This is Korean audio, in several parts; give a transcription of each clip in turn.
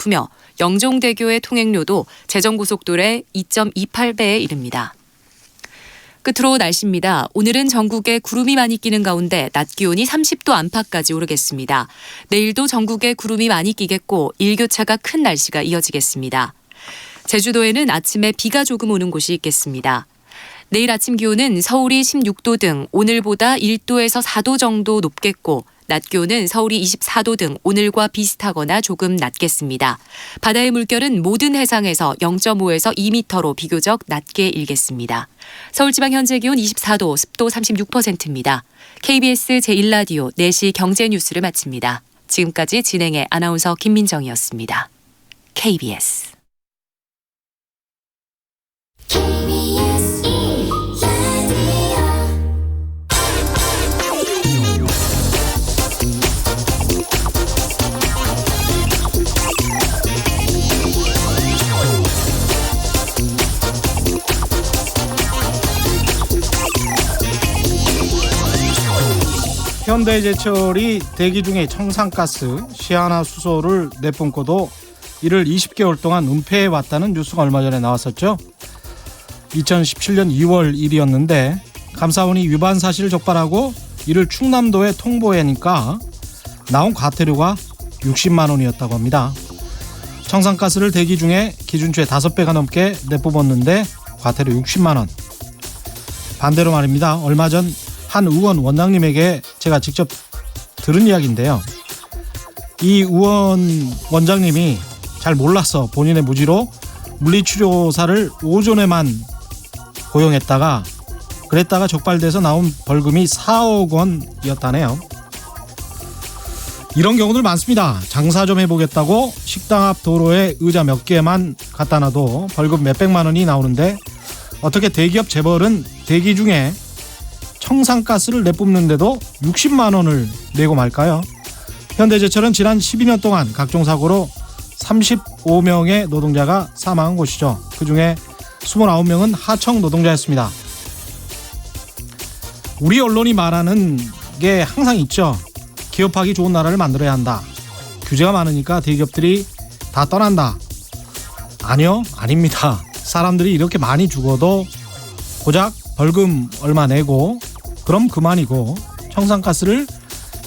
높으며 영종대교의 통행료도 제정고속도로의 2.28배에 이릅니다. 끝으로 날씨입니다. 오늘은 전국에 구름이 많이 끼는 가운데 낮 기온이 30도 안팎까지 오르겠습니다. 내일도 전국에 구름이 많이 끼겠고 일교차가 큰 날씨가 이어지겠습니다. 제주도에는 아침에 비가 조금 오는 곳이 있겠습니다. 내일 아침 기온은 서울이 16도 등 오늘보다 1도에서 4도 정도 높겠고 낮 기온은 서울이 24도 등 오늘과 비슷하거나 조금 낮겠습니다. 바다의 물결은 모든 해상에서 0.5에서 2m로 비교적 낮게 일겠습니다. 서울지방 현재 기온 24도, 습도 36%입니다. KBS 제1라디오 4시 경제뉴스를 마칩니다. 지금까지 진행의 아나운서 김민정이었습니다. KBS 현대제철이 대기 중에 청산가스 시아나수소를 내뿜고도 이를 20개월 동안 은폐해왔다는 뉴스가 얼마 전에 나왔었죠. 2017년 2월 1일이었는데 감사원이 위반 사실을 적발하고 이를 충남도에 통보하니까 나온 과태료가 60만 원이었다고 합니다. 청산가스를 대기 중에 기준치의 5배가 넘게 내뿜었는데 과태료 60만 원. 반대로 말입니다. 얼마 전 한 의원 원장님에게 제가 직접 들은 이야기인데요. 이 의원 원장님이 잘 몰라서 본인의 무지로 물리치료사를 오전에만 고용했다가 그랬다가 적발돼서 나온 벌금이 4억 원이었다네요. 이런 경우들 많습니다. 장사 좀 해보겠다고 식당 앞 도로에 의자 몇 개만 갖다 놔도 벌금 몇백만 원이 나오는데 어떻게 대기업 재벌은 대기 중에 청산가스를 내뿜는데도 60만 원을 내고 말까요? 현대제철은 지난 12년 동안 각종 사고로 35명의 노동자가 사망한 곳이죠. 그중에 29명은 하청 노동자였습니다. 우리 언론이 말하는 게 항상 있죠. 기업하기 좋은 나라를 만들어야 한다. 규제가 많으니까 대기업들이 다 떠난다. 아니요, 아닙니다. 사람들이 이렇게 많이 죽어도 고작 벌금 얼마 내고 그럼 그만이고 청산가스를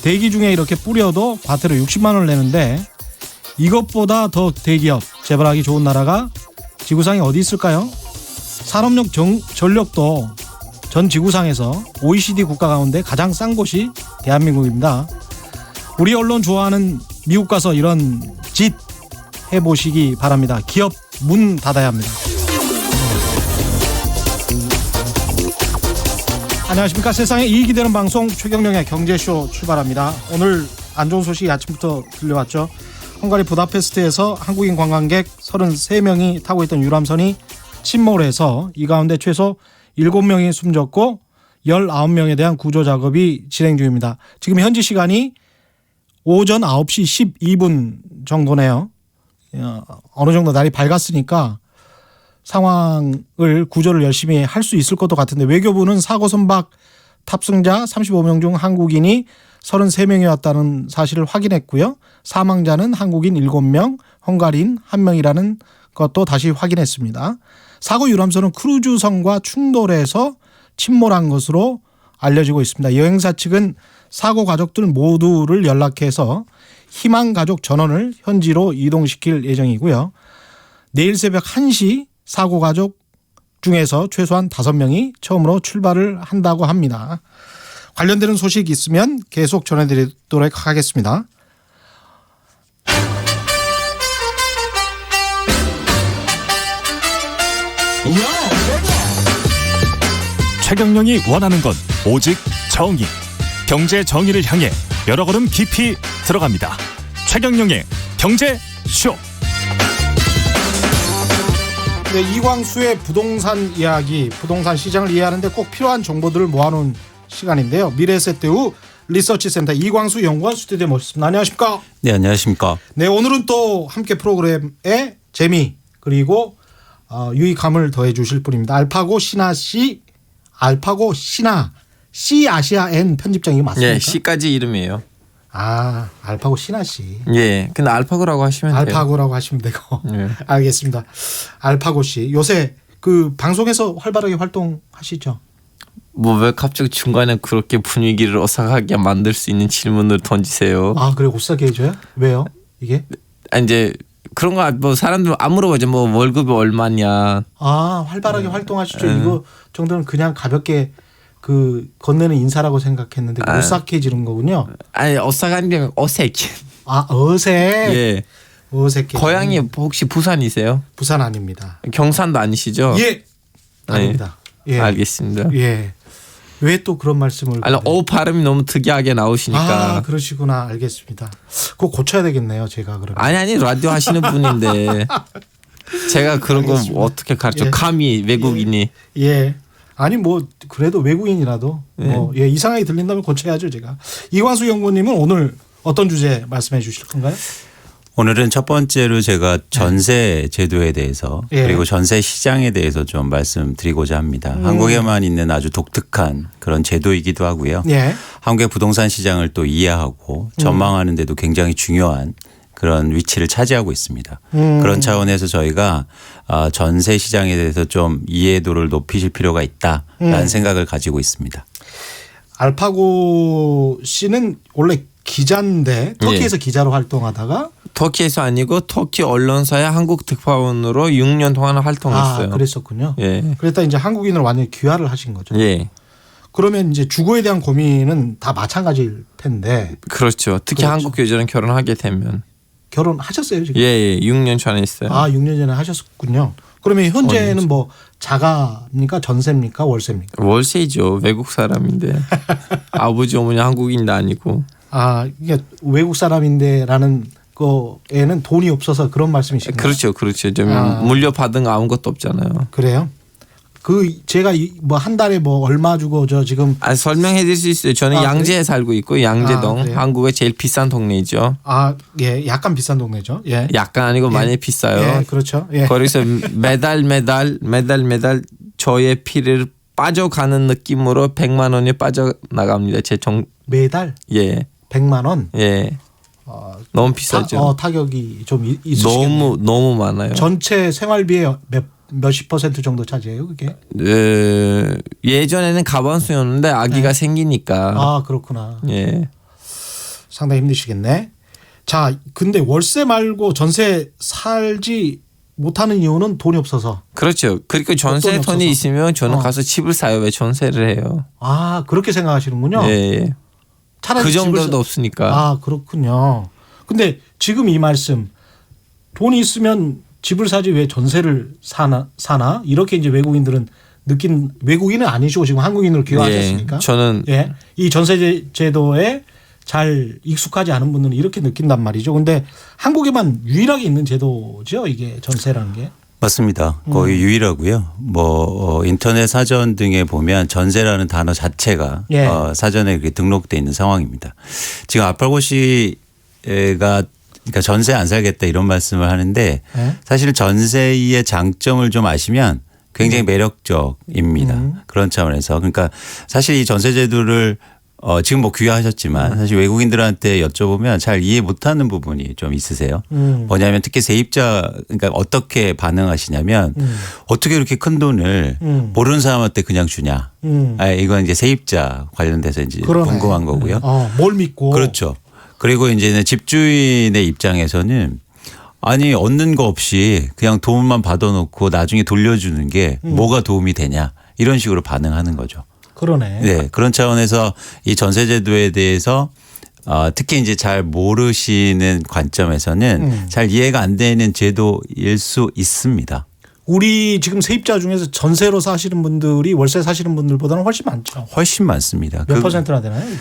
대기 중에 이렇게 뿌려도 과태료 60만 원을 내는데 이것보다 더 대기업 재벌하기 좋은 나라가 지구상에 어디 있을까요? 산업용 전력도 전 지구상에서 OECD 국가 가운데 가장 싼 곳이 대한민국입니다. 우리 언론 좋아하는 미국 가서 이런 짓 해보시기 바랍니다. 기업 문 닫아야 합니다. 안녕하십니까. 세상에 이익이 되는 방송 최경영의 경제쇼 출발합니다. 오늘 안 좋은 소식이 아침부터 들려왔죠. 헝가리 부다페스트에서 한국인 관광객 33명이 타고 있던 유람선이 침몰해서 이 가운데 최소 7명이 숨졌고 19명에 대한 구조 작업이 진행 중입니다. 지금 현지 시간이 오전 9시 12분 정도네요. 어느 정도 날이 밝았으니까 상황을 구조를 열심히 할 수 있을 것도 같은데 외교부는 사고 선박 탑승자 35명 중 한국인이 33명이었다는 사실을 확인했고요. 사망자는 한국인 7명, 헝가리인 1명이라는 것도 다시 확인했습니다. 사고 유람선은 크루즈선과 충돌해서 침몰한 것으로 알려지고 있습니다. 여행사 측은 사고 가족들 모두를 연락해서 희망 가족 전원을 현지로 이동시킬 예정이고요. 내일 새벽 1시 사고 가족 중에서 최소한 5명이 처음으로 출발을 한다고 합니다. 관련되는 소식 있으면 계속 전해드리도록 하겠습니다. 최경영이 원하는 건 오직 정의. 경제 정의를 향해 여러 걸음 깊이 들어갑니다. 최경영의 경제쇼. 네, 이광수의 부동산 이야기, 부동산 시장을 이해하는데 꼭 필요한 정보들을 모아놓은 시간인데요. 미래에셋대우 리서치센터 이광수 연구원 스튜디오에 모셨습니다. 안녕하십니까? 네, 안녕하십니까? 네, 오늘은 또 함께 프로그램에 재미 그리고 유익함을 더해 주실 분입니다. 알파고 신하 씨, 알파고 신하 C 아시아 N 편집장이 맞습니까? 네, C까지 이름이에요. 아, 알파고 신하 씨. 예, 근데 알파고라고 하시면 돼요. 알파고라고 하시면 되고. 예. 알겠습니다. 알파고 씨. 요새 그 방송에서 활발하게 활동하시죠? 뭐 왜 갑자기 중간에 그렇게 분위기를 어색하게 만들 수 있는 질문을 던지세요? 아, 그래 오싹해 해줘요? 왜요? 이게? 아, 이제 그런 거 뭐 사람들 안 물어보죠. 뭐 월급이 얼마냐. 아, 활발하게 활동하시죠. 이거 정도는 그냥 가볍게 그 건네는 인사라고 생각했는데 오싹해지는 거군요. 아니 어색한 게 어색. 아, 어색. 예. 어색해. 고향이 혹시 부산이세요? 부산 아닙니다. 경산도 아니시죠? 예. 아닙니다. 예. 알겠습니다. 예. 왜 또 그런 말씀을? 아니 어 발음이 너무 특이하게 나오시니까. 아, 그러시구나. 알겠습니다. 그거 고쳐야 되겠네요. 제가 그러면. 아니 라디오 하시는 분인데 제가 그런 거 어떻게 가르쳐? 예. 감히 외국인이. 예. 아니 뭐 그래도 외국인이라도 뭐 예, 이상하게 들린다면 고쳐야죠 제가. 이광수 연구원님은 오늘 어떤 주제 말씀해 주실 건가요? 오늘은 첫 번째로 제가 전세 제도에 대해서 예. 그리고 전세 시장에 대해서 좀 말씀드리고자 합니다. 한국에만 있는 아주 독특한 그런 제도이기도 하고요. 예. 한국의 부동산 시장을 또 이해하고 전망하는 데도 굉장히 중요한 그런 위치를 차지하고 있습니다. 그런 차원에서 저희가 전세 시장에 대해서 좀 이해도를 높이실 필요가 있다라는 생각을 가지고 있습니다. 알파고 씨는 원래 기자인데 터키에서 기자로 활동하다가 터키에서 아니고 터키 언론사의 한국 특파원으로 6년 동안 활동했어요. 아, 그랬었군요. 예. 그랬다 이제 한국인으로 완전히 귀화를 하신 거죠. 예. 그러면 이제 주거에 대한 고민은 다 마찬가지일 텐데 그렇죠. 특히 그렇죠. 한국 여자랑 결혼하게 되면. 결혼하셨어요 지금? 예, 6년 전에 했어요. 아, 6년 전에 하셨군요. 그러면 현재는 뭐 자가입니까? 전세입니까? 월세입니까? 월세이죠. 외국 사람인데. 아버지 어머니 한국인도 아니고. 아, 이게 외국 사람인데라는 거에는 돈이 없어서 그런 말씀이신가요? 그렇죠. 그렇죠. 좀 아. 물려받은 거 아무것도 없잖아요. 그래요? 그 제가 뭐 한 달에 뭐 얼마 주고 저 지금 아, 설명해 드릴 수 있어요. 저는 아, 양재에 살고 있고 양재동. 아, 그래요? 한국의 제일 비싼 동네이죠. 아, 예, 약간 비싼 동네죠. 예. 약간 아니고 예. 많이 비싸요. 예, 그렇죠. 예. 거기서 매달 저의 피를 빠져가는 느낌으로 100만 원이 빠져나갑니다. 매달 예. 100만 원. 예. 너무 비싸죠. 타격이 좀 있으시겠네요. 너무 많아요. 전체 생활비의 몇십 % 정도 차지해요, 그게? 예전에는 가반수였는데 아기가 생기니까. 아, 그렇구나. 예. 상당히 힘드시겠네. 자, 근데 월세 말고 전세 살지 못하는 이유는 돈이 없어서. 그렇죠. 그리고 전세 돈이 돈이 없어서. 있으면 저는 가서 집을 사요. 왜 전세를 해요? 아, 그렇게 생각하시는군요. 예. 차라리 그 집을 정도도 없으니까. 아, 그렇군요. 근데 지금 이 말씀 돈이 있으면 집을 사지 왜 전세를 사나? 이렇게 이제 외국인들은 외국인은 아니시고 지금 한국인으로 귀화하셨으니까. 예. 저는 예. 이 전세 제도에 잘 익숙하지 않은 분들은 이렇게 느낀단 말이죠. 근데 한국에만 유일하게 있는 제도죠, 이게 전세라는 게. 맞습니다. 거의 유일하고요. 뭐 인터넷 사전 등에 보면 전세라는 단어 자체가 예. 사전에 이렇게 등록돼 있는 상황입니다. 지금 알파고 씨가 그러니까 전세 안 살겠다 이런 말씀을 하는데 예? 사실 전세의 장점을 좀 아시면 굉장히 매력적입니다. 그런 차원에서 그러니까 사실 이 전세 제도를 지금 뭐 귀화하셨지만 사실 외국인들한테 여쭤보면 잘 이해 못하는 부분이 좀 있으세요. 뭐냐면 특히 세입자 그러니까 어떻게 반응하시냐면 어떻게 이렇게 큰 돈을 모르는 사람한테 그냥 주냐. 이건 이제 세입자 관련돼서 이제 그러네. 궁금한 거고요. 뭘 믿고. 그렇죠. 그리고 이제는 집주인의 입장에서는 아니 얻는 거 없이 그냥 돈만 받아놓고 나중에 돌려주는 게 뭐가 도움이 되냐 이런 식으로 반응하는 거죠. 그러네. 네, 그런 차원에서 이 전세제도에 대해서 특히 이제 잘 모르시는 관점에서는 잘 이해가 안 되는 제도일 수 있습니다. 우리 지금 세입자 중에서 전세로 사시는 분들이 월세 사시는 분들보다는 훨씬 많죠. 훨씬 많습니다. 몇 퍼센트나 되나요? 이게?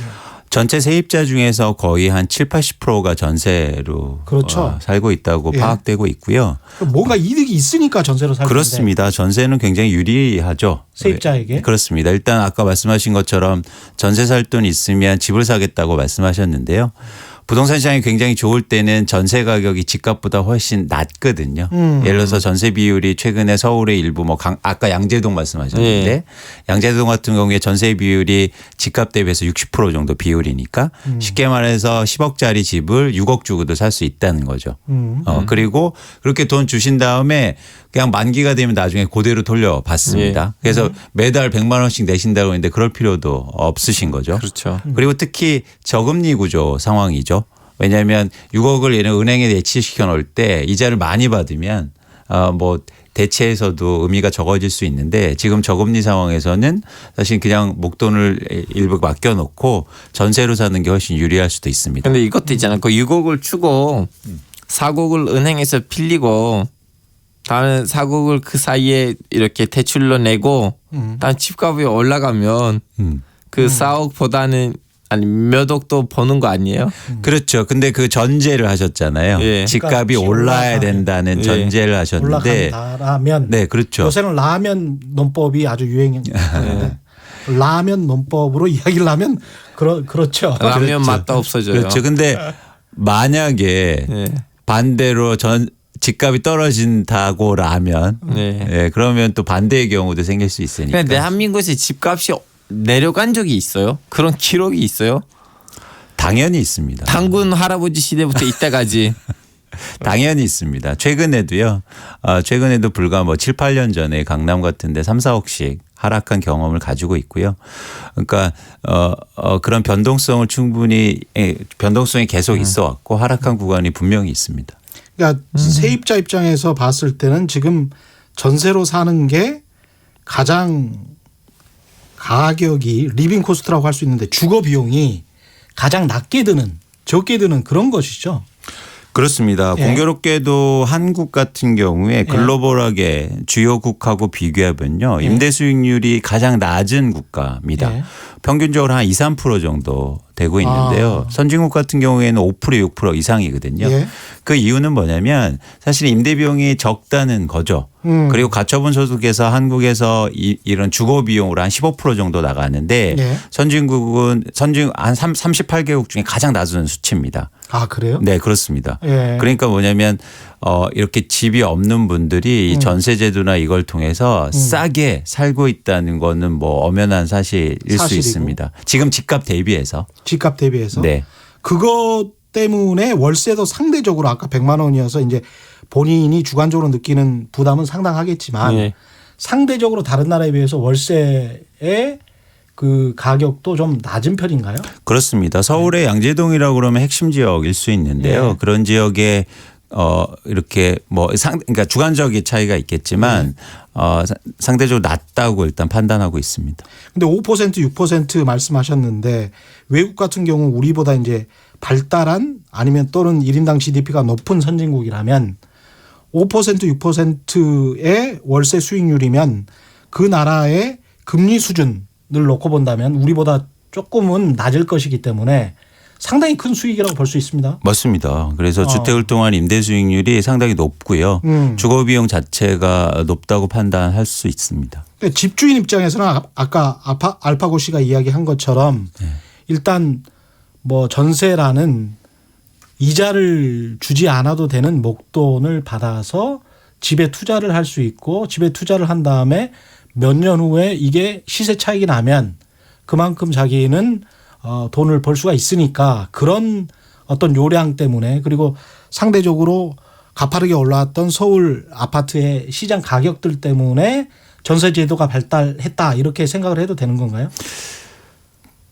전체 세입자 중에서 거의 한 7, 80%가 전세로 그렇죠. 살고 있다고 예. 파악되고 있고요. 뭔가 이득이 있으니까 전세로 살는데 그렇습니다. 전세는 굉장히 유리하죠. 세입자에게. 그렇습니다. 일단 아까 말씀하신 것처럼 전세 살 돈 있으면 집을 사겠다고 말씀하셨는데요. 부동산 시장이 굉장히 좋을 때는 전세 가격이 집값보다 훨씬 낮거든요. 예를 들어서 전세 비율이 최근에 서울의 일부 뭐 아까 양재동 말씀하셨는데 예. 양재동 같은 경우에 전세 비율이 집값 대비해서 60% 정도 비율이니까 쉽게 말해서 10억짜리 집을 6억 주고도 살 수 있다는 거죠. 그리고 그렇게 돈 주신 다음에 그냥 만기가 되면 나중에 그대로 돌려받습니다. 그래서 매달 100만 원씩 내신다고 했는데 그럴 필요도 없으신 거죠. 그렇죠. 그리고 특히 저금리 구조 상황이죠. 왜냐하면 6억을 얘는 은행에 대치시켜 놓을 때 이자를 많이 받으면 뭐 대체에서도 의미가 적어질 수 있는데 지금 저금리 상황에서는 사실 그냥 목돈을 일부 맡겨놓고 전세로 사는 게 훨씬 유리할 수도 있습니다. 근데 이것도 있잖아요. 그 6억을 주고 4억을 은행에서 빌리고 다른 4억을 그 사이에 이렇게 대출로 내고 다른 집값이 올라가면 그 4억보다는 아니 몇 억도 버는 거 아니에요? 그렇죠. 근데 그 전제를 하셨잖아요. 예. 집값이 집값이 올라야 올라가면. 된다는 예. 전제를 하셨는데 올라간다라면 네, 그렇죠. 요새는 라면 논법이 아주 유행인데 라면 논법으로 이야기를 하면 그렇죠. 라면 맛도 없어져요. 그렇죠. 근데 만약에 예. 반대로 집값이 떨어진다고라면 네. 예, 그러면 또 반대의 경우도 생길 수 있으니까. 근데 대한민국에서 집값이 내려간 적이 있어요? 그런 기록이 있어요? 당연히 있습니다. 당군 할아버지 시대부터 이때까지. 당연히 있습니다. 최근에도요. 최근에도 불과 뭐 7, 8년 전에 강남 같은 데 3, 4억씩 하락한 경험을 가지고 있고요. 그러니까 그런 변동성을 변동성이 계속 있어 왔고 하락한 구간이 분명히 있습니다. 그러니까 세입자 입장에서 봤을 때는 지금 전세로 사는 게 가장 가격이 리빙 코스트라고 할 수 있는데 주거 비용이 가장 낮게 드는 적게 드는 그런 것이죠. 그렇습니다. 예. 공교롭게도 한국 같은 경우에 글로벌하게 주요국하고 비교하면요. 임대 수익률이 가장 낮은 국가입니다. 예. 평균적으로 한 2, 3% 정도 되고 있는데요. 선진국 같은 경우에는 5% 6% 이상이거든요. 예. 그 이유는 뭐냐면 사실 임대 비용이 적다는 거죠. 그리고 가처분 소득에서 한국에서 이런 주거 비용으로 한 15% 정도 나가는데 예. 선진국은 한 38개국 중에 가장 낮은 수치입니다. 아 그래요? 네, 그렇습니다. 예. 그러니까 뭐냐면 이렇게 집이 없는 분들이 이 전세 제도나 이걸 통해서 싸게 살고 있다는 거는 뭐 엄연한 사실일 수 사실이고. 있습니다. 지금 집값 대비해서. 집값 대비해서. 네. 그것 때문에 월세도 상대적으로 아까 100만 원이어서 이제 본인이 주관적으로 느끼는 부담은 상당하겠지만 네. 상대적으로 다른 나라에 비해서 월세의 그 가격도 좀 낮은 편인가요? 그렇습니다. 서울의 양재동이라고 그러면 핵심 지역일 수 있는데요. 예. 그런 지역에 이렇게 뭐 그러니까 주관적인 차이가 있겠지만 상대적으로 낮다고 일단 판단하고 있습니다. 근데 5% 6% 말씀하셨는데 외국 같은 경우 우리보다 이제 발달한 아니면 또는 1인당 GDP가 높은 선진국이라면 5% 6%의 월세 수익률이면 그 나라의 금리 수준을 놓고 본다면 우리보다 조금은 낮을 것이기 때문에 상당히 큰 수익이라고 볼 수 있습니다. 맞습니다. 그래서 주택을 통한 임대 수익률이 상당히 높고요. 주거 비용 자체가 높다고 판단할 수 있습니다. 그러니까 집주인 입장에서는 아까 알파고 씨가 이야기한 것처럼 일단 뭐 전세라는 이자를 주지 않아도 되는 목돈을 받아서 집에 투자를 할 수 있고 집에 투자를 한 다음에 몇 년 후에 이게 시세 차익이 나면 그만큼 자기는 돈을 벌 수가 있으니까 그런 어떤 요량 때문에 그리고 상대적으로 가파르게 올라왔던 서울 아파트의 시장 가격들 때문에 전세 제도가 발달했다 이렇게 생각을 해도 되는 건가요?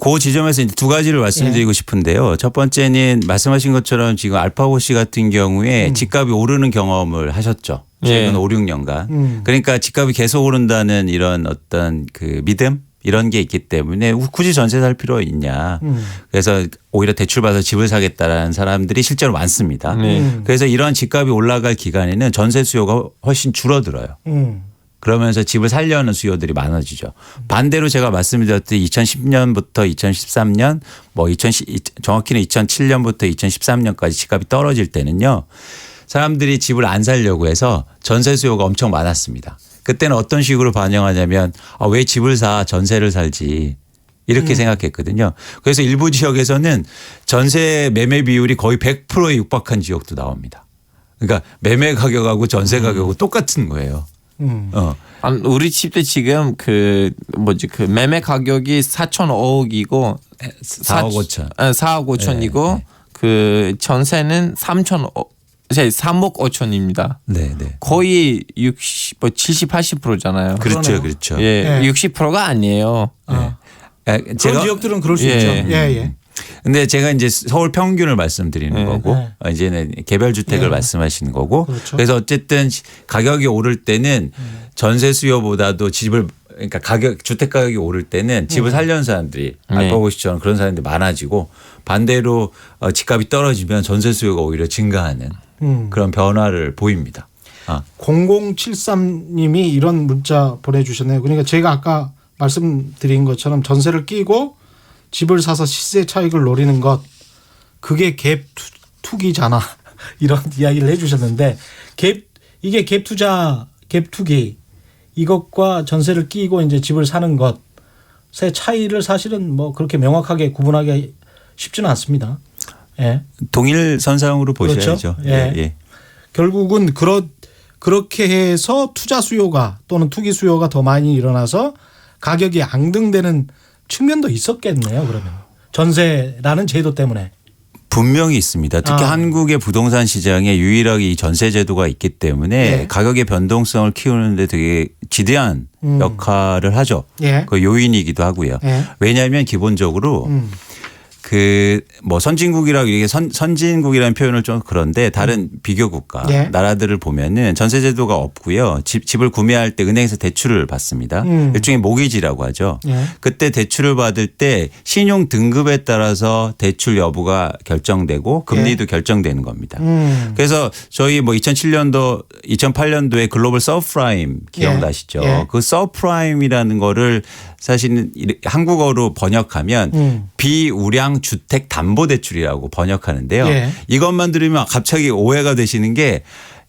그 지점에서 이제 두 가지를 말씀드리고 싶은데요. 첫 번째는 말씀하신 것처럼 지금 알파고 씨 같은 경우에 집값이 오르는 경험을 하셨죠. 최근 5, 6년간. 그러니까 집값이 계속 오른다는 이런 어떤 그 믿음 이런 게 있기 때문에 굳이 전세 살 필요 있냐. 그래서 오히려 대출받아서 집을 사겠다라는 사람들이 실제로 많습니다. 그래서 이런 집값이 올라갈 기간에는 전세 수요가 훨씬 줄어들어요. 그러면서 집을 살려는 수요들이 많아지죠. 반대로 제가 말씀드렸듯이 2010년부터 2013년 정확히는 2007년부터 2013년까지 집값이 떨어질 때는요. 사람들이 집을 안 살려고 해서 전세 수요가 엄청 많았습니다. 그때는 어떤 식으로 반영하냐면 왜 집을 사 전세를 살지 이렇게 생각했거든요. 그래서 일부 지역에서는 전세 매매 비율이 거의 100%에 육박한 지역도 나옵니다. 그러니까 매매 가격하고 전세 가격은 똑같은 거예요. 우리 집도 지금 그 매매 가격이 4,500억이고 4억 5천. 4억 5천이고 그 전세는 3억 5천입니다. 네, 네. 거의 70, 80%잖아요. 그렇죠, 그렇죠. 예, 네. 60%가 아니에요. 그런 지역들은 그럴 수 예. 있죠. 예. 근데 제가 이제 서울 평균을 말씀드리는 거고 이제는 개별 주택을 말씀하시는 거고 그렇죠. 그래서 어쨌든 가격이 오를 때는 전세 수요보다도 집을 그러니까 주택 가격이 오를 때는 집을 살려는 사람들이 알파고시처럼 그런 사람들이 많아지고 반대로 집값이 떨어지면 전세 수요가 오히려 증가하는 그런 변화를 보입니다. 0073님이 이런 문자 보내주셨네요. 그러니까 제가 아까 말씀드린 것처럼 전세를 끼고 집을 사서 시세 차익을 노리는 것 그게 갭 투기잖아. 이런 이야기를 해주셨는데 이게 갭 투자, 갭 투기 이것과 전세를 끼고 이제 집을 사는 것의 차이를 사실은 뭐 그렇게 명확하게 구분하기 쉽지는 않습니다. 예. 동일 선상으로 보셔야죠. 그렇죠? 예. 결국은 그렇게 해서 투자 수요가 또는 투기 수요가 더 많이 일어나서 가격이 앙등되는 측면도 있었겠네요. 그러면 전세라는 제도 때문에. 분명히 있습니다. 특히 한국의 부동산 시장에 유일하게 이 전세 제도가 있기 때문에 가격의 변동성을 키우는데 되게 지대한 역할을 하죠. 그 요인이기도 하고요. 왜냐하면 기본적으로 그 뭐 선진국이라고 이게 선진국이라는 표현을 좀 그런데 다른 비교 국가 나라들을 보면은 전세 제도가 없고요. 집을 구매할 때 은행에서 대출을 받습니다. 일종의 모기지라고 하죠. 그때 대출을 받을 때 신용 등급에 따라서 대출 여부가 결정되고 금리도 결정되는 겁니다. 그래서 저희 뭐 2007년도 2008년도에 글로벌 서브프라임 기억나시죠? 그 서브프라임이라는 거를 사실은 한국어로 번역하면 비우량 주택 담보 대출이라고 번역하는데요. 이것만 들으면 갑자기 오해가 되시는 게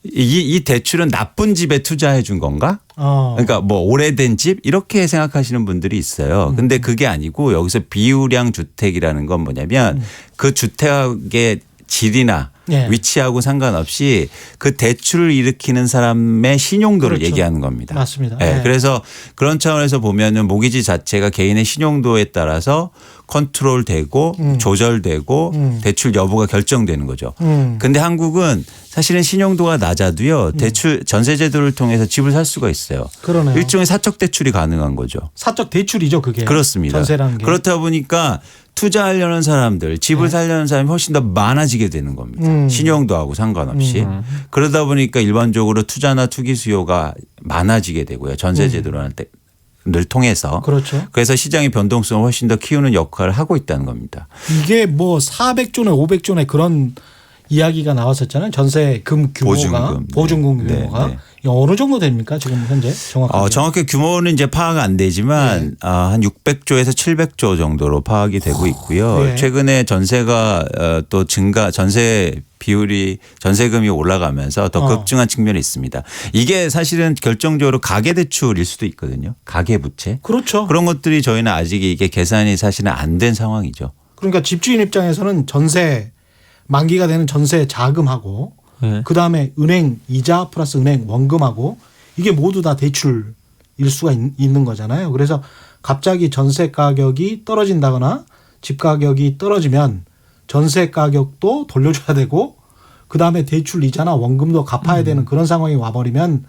이 대출은 나쁜 집에 투자해 준 건가? 그러니까 뭐 오래된 집 이렇게 생각하시는 분들이 있어요. 근데 그게 아니고 여기서 비우량 주택이라는 건 뭐냐면 그 주택의 질이나 위치하고 상관없이 그 대출을 일으키는 사람의 신용도를 그렇죠. 얘기하는 겁니다. 맞습니다. 그래서 그런 차원에서 보면은 모기지 자체가 개인의 신용도에 따라서 컨트롤되고 조절되고 대출 여부가 결정되는 거죠. 근데 한국은 사실은 신용도가 낮아도요. 대출 전세 제도를 통해서 집을 살 수가 있어요. 그러네요. 일종의 사적 대출이 가능한 거죠. 사적 대출이죠, 그게. 그렇습니다. 전세라는 게. 그렇다 보니까 투자하려는 사람들, 집을 살려는 사람이 훨씬 더 많아지게 되는 겁니다. 신용도하고 상관없이. 그러다 보니까 일반적으로 투자나 투기 수요가 많아지게 되고요. 전세 제도를 통해서. 그렇죠. 그래서 시장의 변동성을 훨씬 더 키우는 역할을 하고 있다는 겁니다. 이게 뭐 400조네 500조네 그런 이야기가 나왔었잖아요. 전세금 규모가 보증금 규모가 어느 정도 됩니까 지금 현재 정확하게? 정확히 규모는 이제 파악 안 되지만 한 600조에서 700조 정도로 파악이 되고 있고요. 최근에 전세가 또 전세 비율이 전세금이 올라가면서 더 급증한 측면이 있습니다. 이게 사실은 결정적으로 가계대출일 수도 있거든요. 가계부채. 그렇죠. 그런 것들이 저희는 아직 이게 계산이 사실은 안 된 상황이죠. 그러니까 집주인 입장에서는 전세 만기가 되는 전세 자금하고 그다음에 은행 이자 플러스 은행 원금하고 이게 모두 다 대출일 수가 있는 거잖아요. 그래서 갑자기 전세 가격이 떨어진다거나 집 가격이 떨어지면 전세 가격도 돌려줘야 되고 그다음에 대출 이자나 원금도 갚아야 되는 그런 상황이 와버리면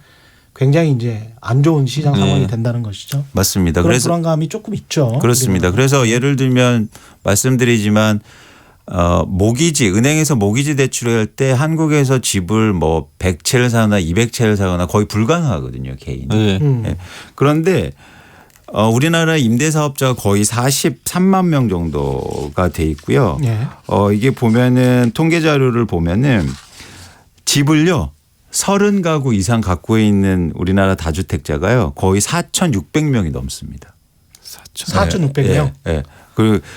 굉장히 이제 안 좋은 시장 상황이 된다는 것이죠. 맞습니다. 그런 불안감이 조금 있죠. 그렇습니다. 그래서 예를 들면 말씀드리지만 모기지 은행에서 모기지 대출할 때 한국에서 집을 뭐 100채를 사거나 200채를 사거나 거의 불가능하거든요, 개인이. 그런데 우리나라 임대사업자가 거의 43만 명 정도가 돼 있고요. 이게 보면은 통계 자료를 보면은 집을요 30가구 이상 갖고 있는 우리나라 다주택자가요 거의 4,600명이 넘습니다. 4,600명.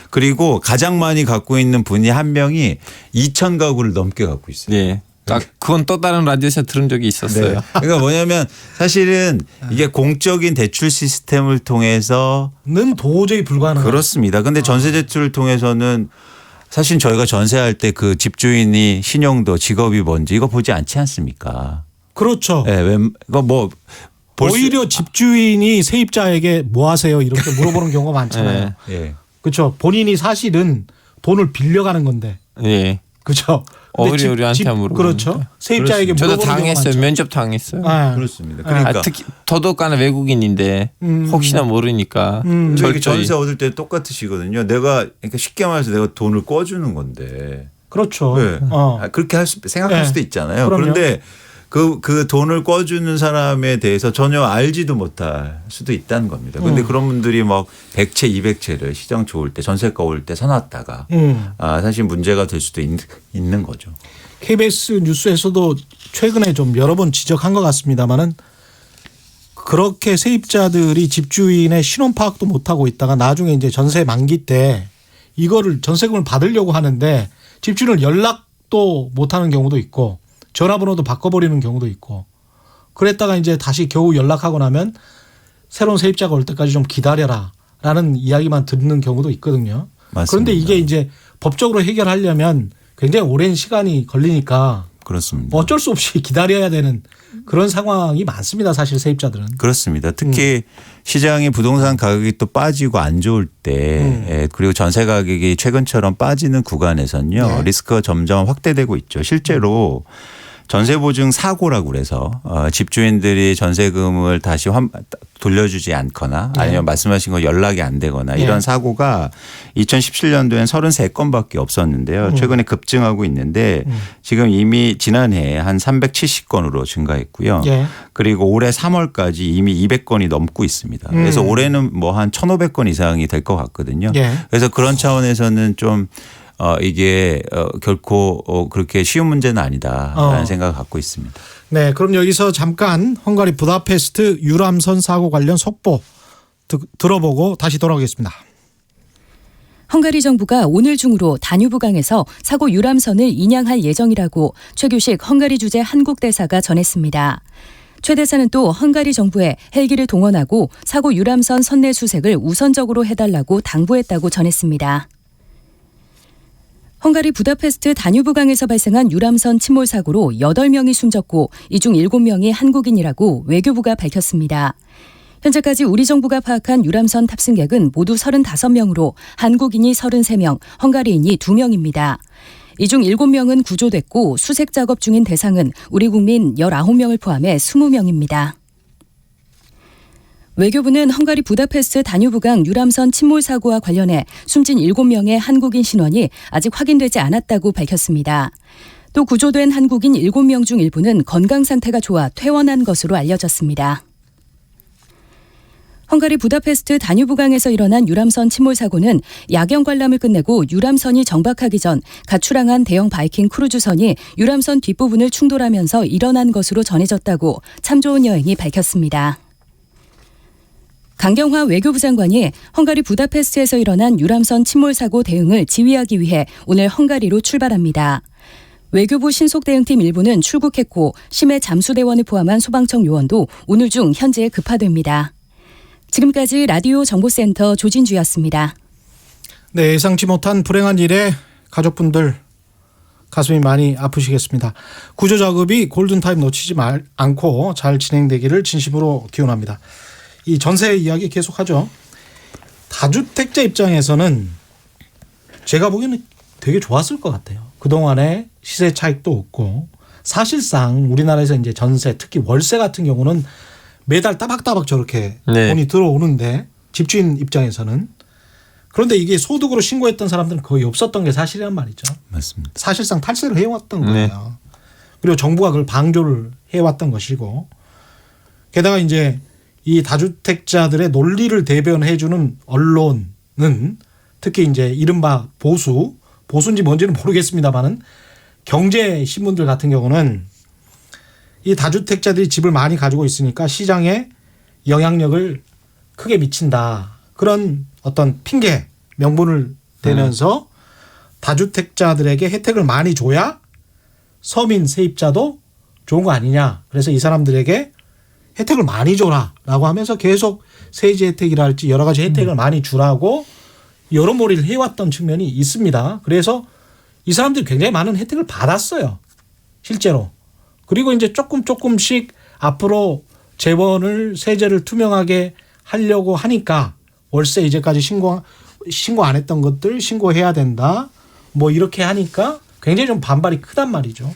그리고 가장 많이 갖고 있는 분이 한 명이 2,000가구를 넘게 갖고 있어요. 그건 또 다른 라디오에서 들은 적이 있었어요. 네. 그러니까 뭐냐면 사실은 이게 공적인 대출 시스템을 통해서 는 도저히 불가능한. 그렇습니다. 근데 전세 대출을 통해서는 사실 저희가 전세할 때 그 집주인이 신용도 직업이 뭔지 이거 보지 않지 않습니까? 그렇죠. 네, 이거 뭐 오히려 집주인이 세입자에게 뭐 하세요 이렇게 물어보는 경우가 많잖아요. 예. 그렇죠. 본인이 사실은 돈을 빌려가는 건데. 예. 그렇죠. 우리한테 물어보는 그렇죠. 세입자에게 저도 물어보는 경우가 당했어요. 많죠. 면접 당했어요. 아, 그렇습니다. 그러니까 특히 더더욱가나 외국인인데 혹시나 모르니까 근데 이게 철저히 전세 얻을 때 똑같으시거든요. 내가 그러니까 쉽게 말해서 내가 돈을 꿔주는 건데. 그렇죠. 네. 그렇게 생각할 네. 수도 있잖아요. 그럼요. 그런데 그 돈을 꿔주는 사람에 대해서 전혀 알지도 못할 수도 있다는 겁니다. 그런데 그런 분들이 막 100채, 200채를 시장 좋을 때 전세가 올 때 사놨다가 사실 문제가 될 수도 있는 거죠. KBS 뉴스에서도 최근에 좀 여러 번 지적한 것 같습니다만은 그렇게 세입자들이 집주인의 신원 파악도 못하고 있다가 나중에 이제 전세 만기 때 이거를 전세금을 받으려고 하는데 집주인을 연락도 못하는 경우도 있고 전화번호도 바꿔버리는 경우도 있고 그랬다가 이제 다시 겨우 연락하고 나면 새로운 세입자가 올 때까지 좀 기다려라라는 이야기만 듣는 경우도 있거든요. 맞습니다. 그런데 이게 이제 법적으로 해결하려면 굉장히 오랜 시간이 걸리니까 그렇습니다. 어쩔 수 없이 기다려야 되는 그런 상황이 많습니다. 사실 세입자들은. 그렇습니다. 특히 시장이 부동산 가격이 또 빠지고 안 좋을 때 그리고 전세 가격이 최근처럼 빠지는 구간에서는요. 네. 리스크가 점점 확대되고 있죠. 실제로 전세보증 사고라고 그래서 집주인들이 전세금을 다시 돌려주지 않거나 아니면 말씀하신 거 연락이 안 되거나 이런 사고가 2017년도엔 33건밖에 없었는데요. 최근에 급증하고 있는데 지금 이미 지난해 한 370건으로 증가했고요. 예. 그리고 올해 3월까지 이미 200건이 넘고 있습니다. 그래서 올해는 뭐 한 1,500건 이상이 될 것 같거든요. 예. 그래서 그런 차원에서는 좀 이게 결코 그렇게 쉬운 문제는 아니다라는 생각을 갖고 있습니다. 네, 그럼 여기서 잠깐 헝가리 부다페스트 유람선 사고 관련 속보 들어보고 다시 돌아오겠습니다. 헝가리 정부가 오늘 중으로 다뉴브강에서 사고 유람선을 인양할 예정이라고 최규식 헝가리 주재 한국 대사가 전했습니다. 최 대사는 또 헝가리 정부에 헬기를 동원하고 사고 유람선 선내 수색을 우선적으로 해달라고 당부했다고 전했습니다. 헝가리 부다페스트 다뉴브강에서 발생한 유람선 침몰 사고로 8명이 숨졌고 이 중 7명이 한국인이라고 외교부가 밝혔습니다. 현재까지 우리 정부가 파악한 유람선 탑승객은 모두 35명으로 한국인이 33명, 헝가리인이 2명입니다. 이 중 7명은 구조됐고 수색 작업 중인 대상은 우리 국민 19명을 포함해 20명입니다. 외교부는 헝가리 부다페스트 다뉴브강 유람선 침몰 사고와 관련해 숨진 7명의 한국인 신원이 아직 확인되지 않았다고 밝혔습니다. 또 구조된 한국인 7명 중 일부는 건강 상태가 좋아 퇴원한 것으로 알려졌습니다. 헝가리 부다페스트 다뉴브강에서 일어난 유람선 침몰 사고는 야경 관람을 끝내고 유람선이 정박하기 전 가출항한 대형 바이킹 크루즈선이 유람선 뒷부분을 충돌하면서 일어난 것으로 전해졌다고 참 좋은 여행이 밝혔습니다. 강경화 외교부 장관이 헝가리 부다페스트에서 일어난 유람선 침몰 사고 대응을 지휘하기 위해 오늘 헝가리로 출발합니다. 외교부 신속대응팀 일부는 출국했고 심해 잠수대원을 포함한 소방청 요원도 오늘 중 현지에 급파됩니다. 지금까지 라디오 정보센터 조진주였습니다. 네, 예상치 못한 불행한 일에 가족분들 가슴이 많이 아프시겠습니다. 구조 작업이 골든타임 놓치지 않고 잘 진행되기를 진심으로 기원합니다. 이 전세 이야기 계속하죠. 다주택자 입장에서는 제가 보기에는 되게 좋았을 것 같아요. 그동안에 시세 차익도 없고 사실상 우리나라에서 이제 전세 특히 월세 같은 경우는 매달 따박따박 저렇게 돈이 들어오는데 집주인 입장에서는 그런데 이게 소득으로 신고했던 사람들은 거의 없었던 게 사실이란 말이죠. 맞습니다. 사실상 탈세를 해왔던 거예요. 그리고 정부가 그걸 방조를 해왔던 것이고 게다가 이제 이 다주택자들의 논리를 대변해주는 언론은 특히 이제 이른바 보수인지 뭔지는 모르겠습니다만은 경제 신문들 같은 경우는 이 다주택자들이 집을 많이 가지고 있으니까 시장에 영향력을 크게 미친다. 그런 어떤 핑계 명분을 대면서 다주택자들에게 혜택을 많이 줘야 서민 세입자도 좋은 거 아니냐. 그래서 이 사람들에게 혜택을 많이 줘라라고 하면서 계속 세제 혜택이랄지 여러 가지 혜택을 많이 주라고 여론몰이를 해왔던 측면이 있습니다. 그래서 이 사람들이 굉장히 많은 혜택을 받았어요. 실제로. 그리고 이제 조금씩 앞으로 재원을 세제를 투명하게 하려고 하니까 월세 이제까지 신고 안 했던 것들 신고해야 된다. 뭐 이렇게 하니까 굉장히 좀 반발이 크단 말이죠.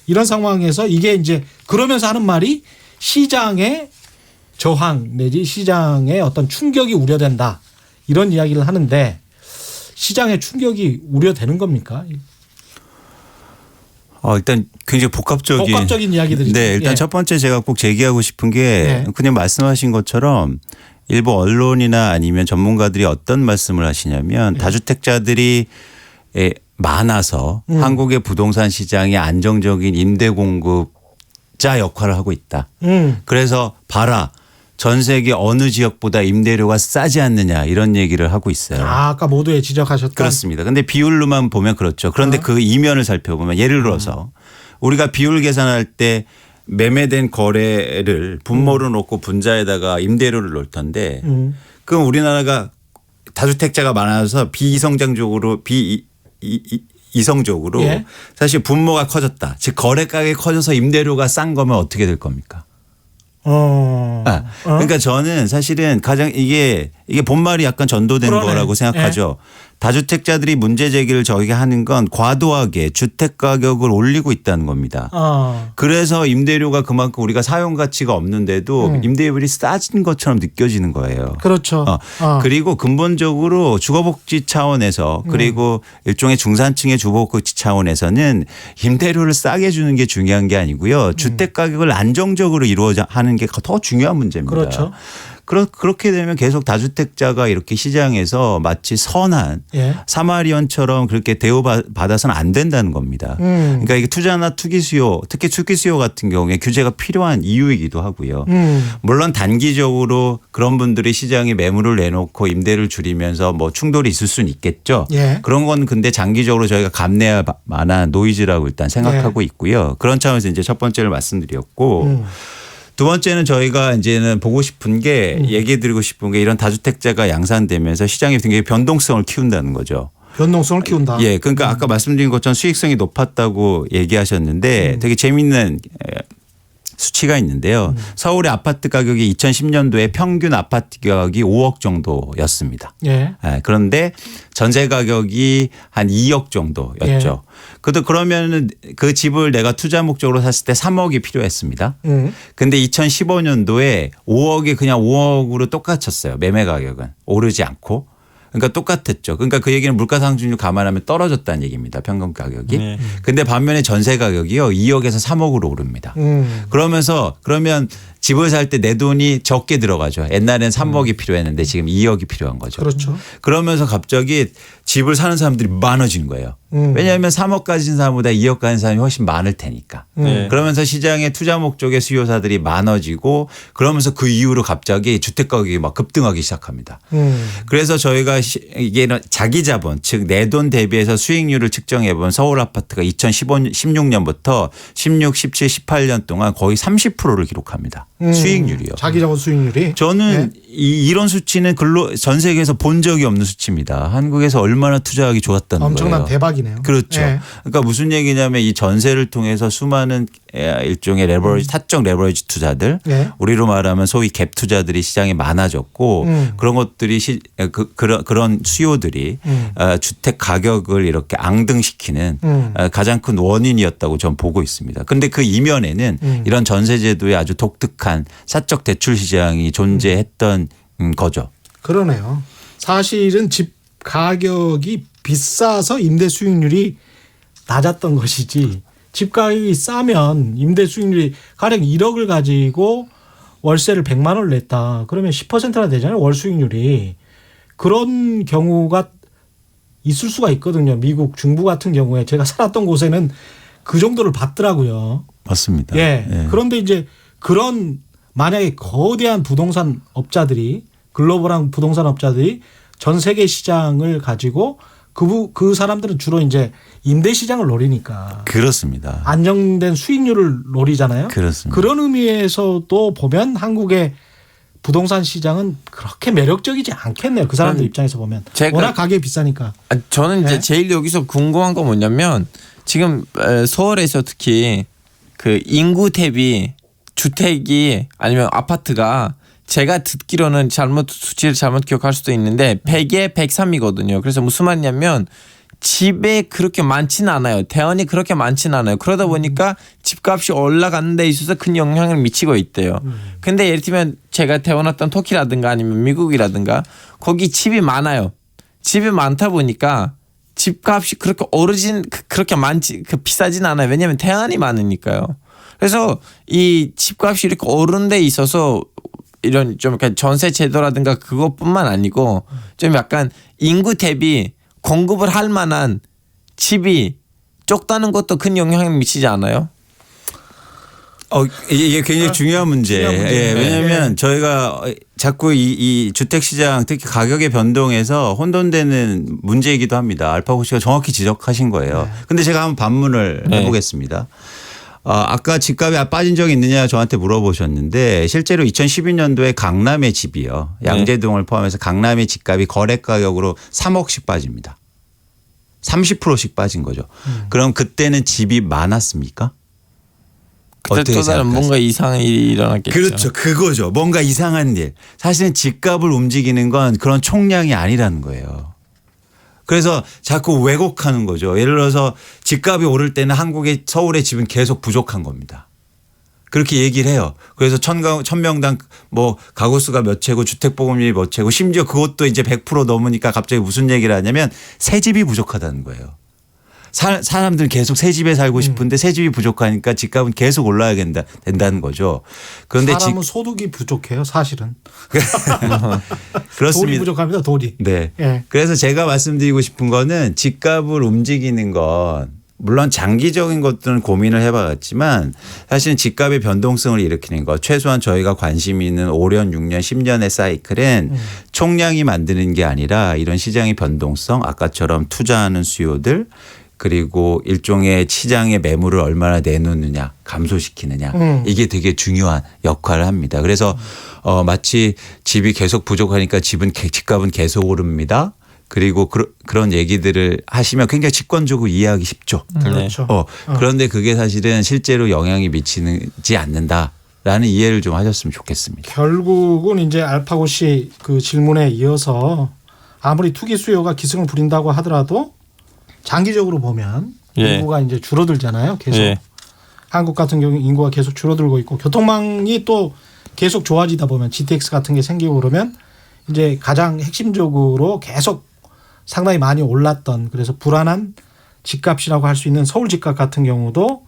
이런 상황에서 이게 이제 그러면서 하는 말이 시장의 저항 내지 시장의 어떤 충격이 우려된다. 이런 이야기를 하는데 시장의 충격이 우려되는 겁니까? 일단 굉장히 복합적인 이야기들이죠. 네, 일단 예. 첫 번째 제가 꼭 제기하고 싶은 게 그냥 말씀하신 것처럼 일부 언론이나 아니면 전문가들이 어떤 말씀을 하시냐면 다주택자들이 많아서 한국의 부동산 시장이 안정적인 임대 공급자 역할을 하고 있다. 그래서 봐라. 전 세계 어느 지역보다 임대료가 싸지 않느냐 이런 얘기를 하고 있어요. 아까 모두에 지적하셨던. 그렇습니다. 그런데 비율로만 보면 그렇죠. 그런데 그 이면을 살펴보면 예를 들어서 우리가 비율 계산할 때 매매된 거래를 분모로 놓고 분자에다가 임대료를 넣을 텐데 그럼 우리나라가 다주택자가 많아서 비이성적으로 이성적으로 예. 사실 분모가 커졌다. 즉 거래 가격이 커져서 임대료가 싼 거면 어떻게 될 겁니까? 그러니까 저는 사실은 가장 이게 본말이 약간 전도된 그러네. 거라고 생각하죠. 다주택자들이 문제 제기를 저희가 하는 건 과도하게 주택 가격을 올리고 있다는 겁니다. 그래서 임대료가 그만큼 우리가 사용 가치가 없는데도 임대료율이 싸진 것처럼 느껴지는 거예요. 그렇죠. 그리고 근본적으로 주거복지 차원에서 그리고 일종의 중산층의 주거복지 차원에서는 임대료를 싸게 주는 게 중요한 게 아니고요. 주택 가격을 안정적으로 이루어져 하는 게 더 중요한 문제입니다. 그렇죠. 그렇게 되면 계속 다주택자가 이렇게 시장에서 마치 선한 예. 사마리언처럼 그렇게 대우받아서는 안 된다는 겁니다. 그러니까 이게 투자나 투기 수요, 특히 투기 수요 같은 경우에 규제가 필요한 이유이기도 하고요. 물론 단기적으로 그런 분들이 시장에 매물을 내놓고 임대를 줄이면서 뭐 충돌이 있을 수는 있겠죠. 예. 그런 건 근데 장기적으로 저희가 감내할 만한 노이즈라고 일단 생각하고 있고요. 그런 차원에서 이제 첫 번째를 말씀드렸고 두 번째는 저희가 이제는 보고 싶은 게 얘기 드리고 싶은 게 이런 다주택자가 양산되면서 시장이 굉장히 변동성을 키운다는 거죠. 변동성을 키운다. 예. 그러니까 아까 말씀드린 것처럼 수익성이 높았다고 얘기하셨는데 되게 재미있는 수치가 있는데요. 서울의 아파트 가격이 2010년도에 평균 아파트 가격이 5억 정도였습니다. 예. 그런데 전세 가격이 한 2억 정도였죠. 그러면은 그 집을 내가 투자 목적으로 샀을 때 3억이 필요했습니다. 근데 2015년도에 5억이 그냥 5억으로 똑같았어요. 매매 가격은 오르지 않고. 그러니까 똑같았죠. 그러니까 그 얘기는 물가 상승률 감안하면 떨어졌다는 얘기입니다. 평균 가격이. 근데 반면에 전세 가격이요. 2억에서 3억으로 오릅니다. 그러면 집을 살 때 내 돈이 적게 들어가죠. 옛날엔 3억이 필요했는데 지금 2억이 필요한 거죠. 그렇죠. 그러면서 갑자기 집을 사는 사람들이 많아진 거예요. 왜냐하면 3억 가진 사람보다 2억 가진 사람이 훨씬 많을 테니까. 그러면서 시장에 투자 목적의 수요사들이 많아지고 그러면서 그 이후로 갑자기 주택 가격이 막 급등하기 시작합니다. 그래서 저희가 이게 자기 자본 즉 내 돈 대비해서 수익률을 측정해 본 서울 아파트가 2016년부터 16, 17, 18년 동안 거의 30%를 기록합니다. 수익률이요. 자기 자본 수익률이. 저는 이런 수치는 전 세계에서 본 적이 없는 수치입니다. 한국에서 얼마나 투자하기 좋았다는 엄청난 거예요. 대박이네요. 그렇죠. 예. 그러니까 무슨 얘기냐면 이 전세를 통해서 수많은 일종의 레버리지, 사적 레버리지 투자들, 예. 우리로 말하면 소위 갭 투자들이 시장에 많아졌고 그런 것들이 그런 수요들이 주택 가격을 이렇게 앙등시키는 가장 큰 원인이었다고 저는 보고 있습니다. 그런데 그 이면에는 이런 전세제도의 아주 독특한 사적 대출 시장이 존재했던 거죠. 그러네요. 사실은 집 가격이 비싸서 임대 수익률이 낮았던 것이지 집 가격이 싸면 임대 수익률이 가령 1억을 가지고 월세를 100만 원을 냈다. 그러면 10%나 되잖아요. 월 수익률이. 그런 경우가 있을 수가 있거든요. 미국 중부 같은 경우에 제가 살았던 곳에는 그 정도를 받더라고요. 맞습니다. 예. 그런데 이제 그런 만약에 거대한 부동산 업자들이 글로벌한 부동산 업자들이 전 세계 시장을 가지고 그 사람들은 주로 이제 임대 시장을 노리니까 그렇습니다. 안정된 수익률을 노리잖아요. 그렇습니다. 그런 의미에서도 보면 한국의 부동산 시장은 그렇게 매력적이지 않겠네요. 그 사람들 입장에서 보면 워낙 가격이 비싸니까. 저는 이제 네. 제일 여기서 궁금한 건 뭐냐면 지금 서울에서 특히 그 인구 대비 주택이 아니면 아파트가 제가 듣기로는 수치를 잘못 기억할 수도 있는데 100에 103이거든요. 그래서 무슨 말이냐면 집에 그렇게 많지는 않아요. 대원이 그렇게 많지는 않아요. 그러다 보니까 집값이 올라가는 데 있어서 큰 영향을 미치고 있대요. 근데 예를 들면 제가 태어났던 터키라든가 아니면 미국이라든가 거기 집이 많아요. 집이 많다 보니까 집값이 그렇게 그렇게 비싸진 않아요. 왜냐하면 대안이 많으니까요. 그래서 이 집값이 이렇게 오르는 데 있어서 이런 좀 약간 전세 제도라든가 그것뿐만 아니고 좀 약간 인구 대비 공급을 할 만한 집이 적다는 것도 큰 영향을 미치지 않아요? 이게 굉장히 중요한 문제예요. 중요한 예, 문제네. 왜냐하면 저희가 자꾸 이 주택 시장 특히 가격의 변동에서 혼돈되는 문제이기도 합니다. 알파고 씨가 정확히 지적하신 거예요. 근데 제가 한번 반문을 해보겠습니다. 아까 집값이 빠진 적이 있느냐 저한테 물어보셨는데 실제로 2012년도에 강남의 집이요. 양재동을 포함해서 강남의 집값이 거래 가격으로 3억씩 빠집니다. 30%씩 빠진 거죠. 그럼 그때는 집이 많았습니까? 그때 어떻게 또 다른 생각하세요? 뭔가 이상한 일이 일어났겠죠. 그렇죠. 그거죠. 뭔가 이상한 일. 사실은 집값을 움직이는 건 그런 총량이 아니라는 거예요. 그래서 자꾸 왜곡하는 거죠. 예를 들어서 집값이 오를 때는 한국의 서울의 집은 계속 부족한 겁니다. 그렇게 얘기를 해요. 그래서 1000명당 뭐 가구 수가 몇 채고 주택 보급률이 몇 채고 심지어 그것도 이제 100% 넘으니까 갑자기 무슨 얘기를 하냐면 새 집이 부족하다는 거예요. 사람들은 계속 새 집에 살고 싶은데 새 집이 부족하니까 집값은 계속 올라야 된다는 거죠. 그런데 사람은 소득이 부족해요. 사실은. 그렇습니다. 돈이 부족합니다. 돈이. 네. 예. 그래서 제가 말씀드리고 싶은 거는 집값을 움직이는 건 물론 장기적인 것들은 고민을 해봤지만 사실은 집값의 변동성을 일으키는 것 최소한 저희가 관심 있는 5년, 6년, 10년의 사이클은 총량이 만드는 게 아니라 이런 시장의 변동성 아까처럼 투자하는 수요들 그리고 일종의 시장의 매물을 얼마나 내놓느냐 감소시키느냐 이게 되게 중요한 역할을 합니다. 그래서 마치 집이 계속 부족하니까 집값은 계속 오릅니다. 그리고 그런 얘기들을 하시면 굉장히 직관적으로 이해하기 쉽죠. 그렇죠. 그런데 그게 사실은 실제로 영향이 미치지 않는다라는 이해를 좀 하셨으면 좋겠습니다. 결국은 이제 알파고 씨 그 질문에 이어서 아무리 투기 수요가 기승을 부린다고 하더라도 장기적으로 보면 인구가 이제 줄어들잖아요. 계속. 한국 같은 경우 인구가 계속 줄어들고 있고 교통망이 또 계속 좋아지다 보면 GTX 같은 게 생기고 그러면 이제 가장 핵심적으로 계속 상당히 많이 올랐던 그래서 불안한 집값이라고 할 수 있는 서울 집값 같은 경우도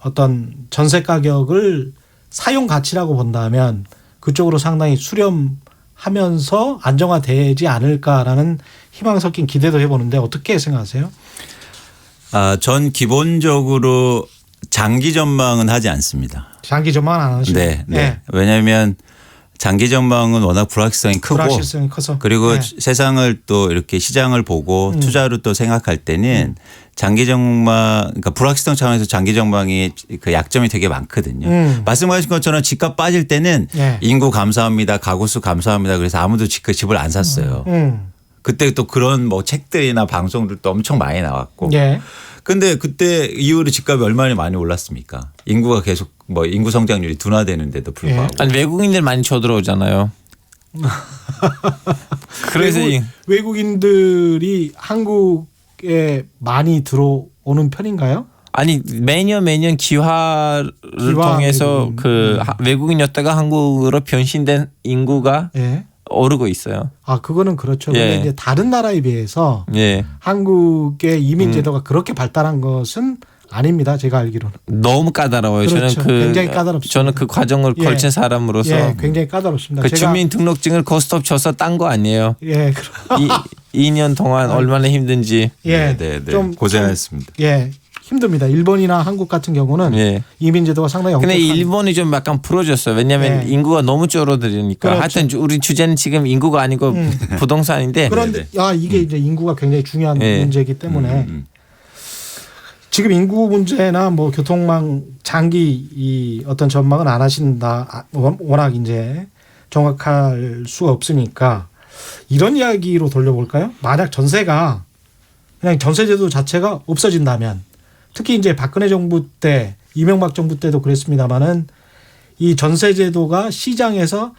어떤 전세 가격을 사용 가치라고 본다면 그쪽으로 상당히 수렴하면서 안정화되지 않을까라는 희망 섞인 기대도 해보는데 어떻게 생각하세요? 전 기본적으로 장기 전망은 하지 않습니다. 장기 전망은 안 하시고. 네. 왜냐하면 장기 전망은 워낙 불확실성이 크고 불확실성이 커서. 그리고 세상을 또 이렇게 시장을 보고 투자로 또 생각할 때는 장기 전망 그러니까 불확실성 차원에서 장기 전망이 그 약점이 되게 많거든요. 말씀하신 것처럼 집값 빠질 때는 인구 감소합니다. 가구 수 감소합니다. 그래서 아무도 집을 안 샀어요. 그때 또 그런 뭐 책들이나 방송들도 엄청 많이 나왔고. 근데 그때 이후로 집값이 얼마나 많이 올랐습니까? 인구가 계속 뭐 인구 성장률이 둔화되는데도 불구하고. 아니 외국인들 많이 쳐들어오잖아요. 그래서 외국인들이 한국에 많이 들어오는 편인가요? 아니 매년 기화를 통해서 그 외국인이었다가 한국으로 변신된 인구가 오르고 있어요. 그거는 그렇죠. 그런데 이제 다른 나라에 비해서 한국의 이민 제도가 그렇게 발달한 것은 아닙니다. 제가 알기로는. 너무 까다로워요. 그렇죠. 굉장히 까다롭습니다. 저는 그 과정을 걸친 사람으로서 굉장히 까다롭습니다. 그 주민등록증을 고스톱 쳐서 딴 거 아니에요. 2년 동안 얼마나 힘든지. 네. 좀 고생하셨습니다. 힘듭니다. 일본이나 한국 같은 경우는 예. 이민제도가 상당히 근데 엄격한. 일본이 좀 약간 풀어줬어요. 왜냐하면 네. 인구가 너무 줄어들으니까. 그렇죠. 하여튼 우리 주제는 지금 인구가 아니고 부동산인데. 그런데 이게 이제 인구가 굉장히 중요한 네. 문제이기 때문에 지금 인구 문제나 뭐 교통망 장기 이 어떤 전망은 안 하신다. 워낙 이제 정확할 수가 없으니까 이런 이야기로 돌려볼까요? 만약 전세가 그냥 전세제도 자체가 없어진다면 특히 이제 박근혜 정부 때 이명박 정부 때도 그랬습니다마는 이 전세제도가 시장에서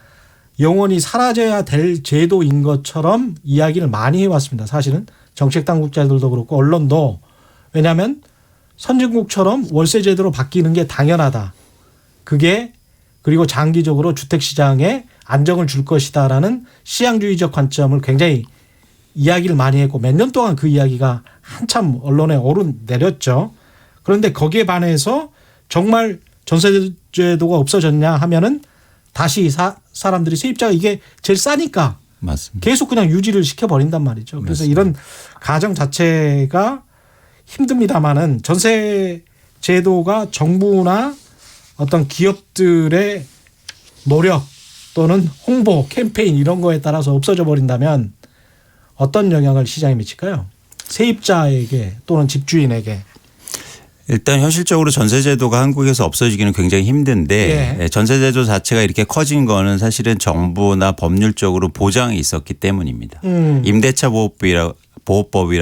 영원히 사라져야 될 제도인 것처럼 이야기를 많이 해왔습니다. 사실은 정책 당국자들도 그렇고 언론도. 왜냐하면 선진국처럼 월세 제도로 바뀌는 게 당연하다. 그게 그리고 장기적으로 주택시장에 안정을 줄 것이다라는 시장주의적 관점을 굉장히 이야기를 많이 했고 몇 년 동안 그 이야기가 한참 언론에 오르내렸죠. 그런데 거기에 반해서 정말 전세제도가 없어졌냐 하면은 다시 사람들이 세입자가 이게 제일 싸니까 맞습니다. 계속 그냥 유지를 시켜버린단 말이죠. 그래서 맞습니다. 이런 가정 자체가 힘듭니다마는 전세 제도가 정부나 어떤 기업들의 노력 또는 홍보 캠페인 이런 거에 따라서 없어져 버린다면 어떤 영향을 시장에 미칠까요? 세입자에게 또는 집주인에게. 일단 현실적으로 전세제도가 한국에서 없어지기는 굉장히 힘든데 예. 전세제도 자체가 이렇게 커진 거는 사실은 정부나 법률적으로 보장이 있었기 때문입니다. 임대차 보호법이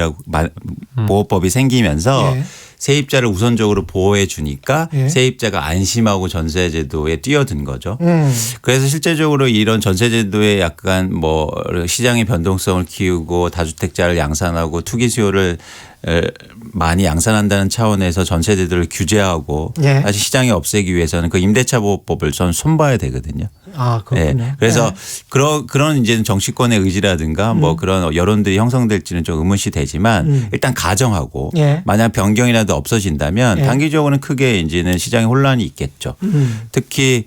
생기면서 예. 세입자를 우선적으로 보호해 주니까 예. 세입자가 안심하고 전세제도에 뛰어든 거죠. 음. 그래서 실제적으로 이런 전세제도에 약간 뭐 시장의 변동성을 키우고 다주택자를 양산하고 투기 수요를 많이 양산한다는 차원에서 전세제도를 규제하고 예. 다시 시장에 없애기 위해서는 그 임대차 보호법을 전 손봐야 되거든요. 아, 그렇군요. 네. 그래서 네. 그런 이제 정치권의 의지라든가 뭐 그런 여론들이 형성될지는 좀 의문시 되지만 일단 가정하고 예. 만약 변경이라도 없어진다면 예. 단기적으로는 크게 이제는 시장에 혼란이 있겠죠. 특히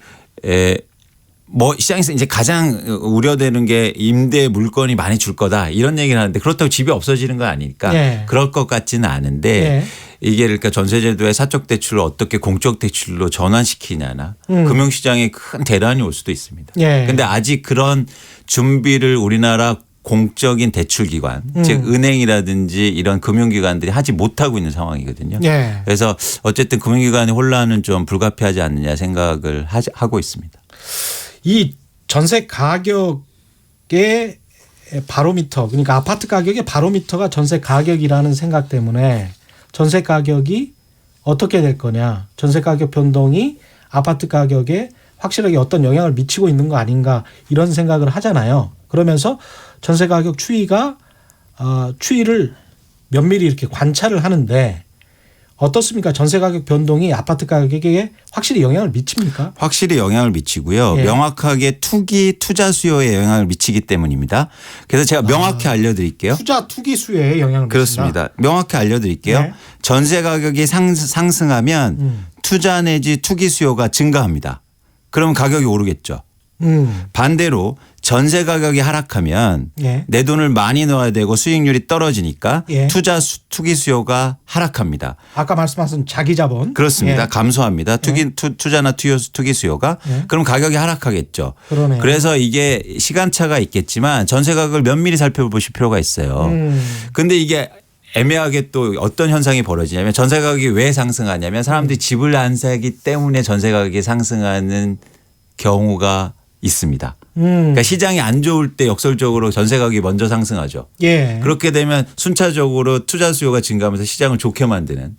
뭐 시장에서 이제 가장 우려되는 게 임대 물건이 많이 줄 거다 이런 얘기를 하는데 그렇다고 집이 없어지는 건 아니니까 예. 그럴 것 같지는 않은데 예. 이게 그러니까 전세제도의 사적 대출을 어떻게 공적 대출로 전환시키냐나 금융시장에 큰 대란이 올 수도 있습니다. 예. 그런데 아직 그런 준비를 우리나라 공적인 대출기관 즉 은행이라든지 이런 금융기관들이 하지 못하고 있는 상황이거든요. 예. 그래서 어쨌든 금융기관의 혼란은 좀 불가피하지 않느냐 생각을 하고 있습니다. 이 전세 가격의 바로미터 그러니까 아파트 가격의 바로미터가 전세 가격이라는 생각 때문에 전세 가격이 어떻게 될 거냐 전세 가격 변동이 아파트 가격에 확실하게 어떤 영향을 미치고 있는 거 아닌가 이런 생각을 하잖아요. 그러면서 전세 가격 추이를 면밀히 이렇게 관찰을 하는데 어떻습니까? 전세 가격 변동이 아파트 가격에 확실히 영향을 미칩니까? 확실히 영향을 미치고요. 예. 명확하게 투자 수요에 영향을 미치기 때문입니다. 그래서 제가 명확히 알려드릴게요. 투기 수요에 영향을 미친다. 그렇습니다. 명확히 알려드릴게요. 네. 전세 가격이 상승하면 투자 내지 투기 수요가 증가합니다. 그러면 가격이 오르겠죠. 반대로 전세 가격이 하락하면 예. 내 돈을 많이 넣어야 되고 수익률이 떨어지니까 예. 투기 수요가 하락합니다. 아까 말씀하신 자기 자본. 그렇습니다. 예. 감소합니다. 투자나 투기 수요가. 예. 그럼 가격이 하락하겠죠. 그러네요. 그래서 이게 시간차가 있겠지만 전세 가격을 면밀히 살펴보실 필요가 있어요. 그런데 이게 애매하게 또 어떤 현상이 벌어지냐면 전세 가격이 왜 상승하냐면 사람들이 집을 안 사기 때문에 전세 가격이 상승하는 경우가 있습니다. 그러니까 시장이 안 좋을 때 역설적으로 전세 가격이 먼저 상승하죠. 예. 그렇게 되면 순차적으로 투자 수요가 증가하면서 시장을 좋게 만드는